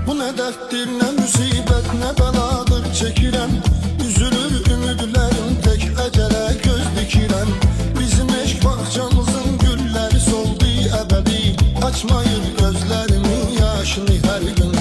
Bu ne derttir, ne musibet, ne beladır çekirəm. Üzülür ümidlərim, tek əcələ göz dikirəm. Bizim eşq bağçamızın gülləri soldu əbədi. Açmayır gözlərimin yaşını hər gün.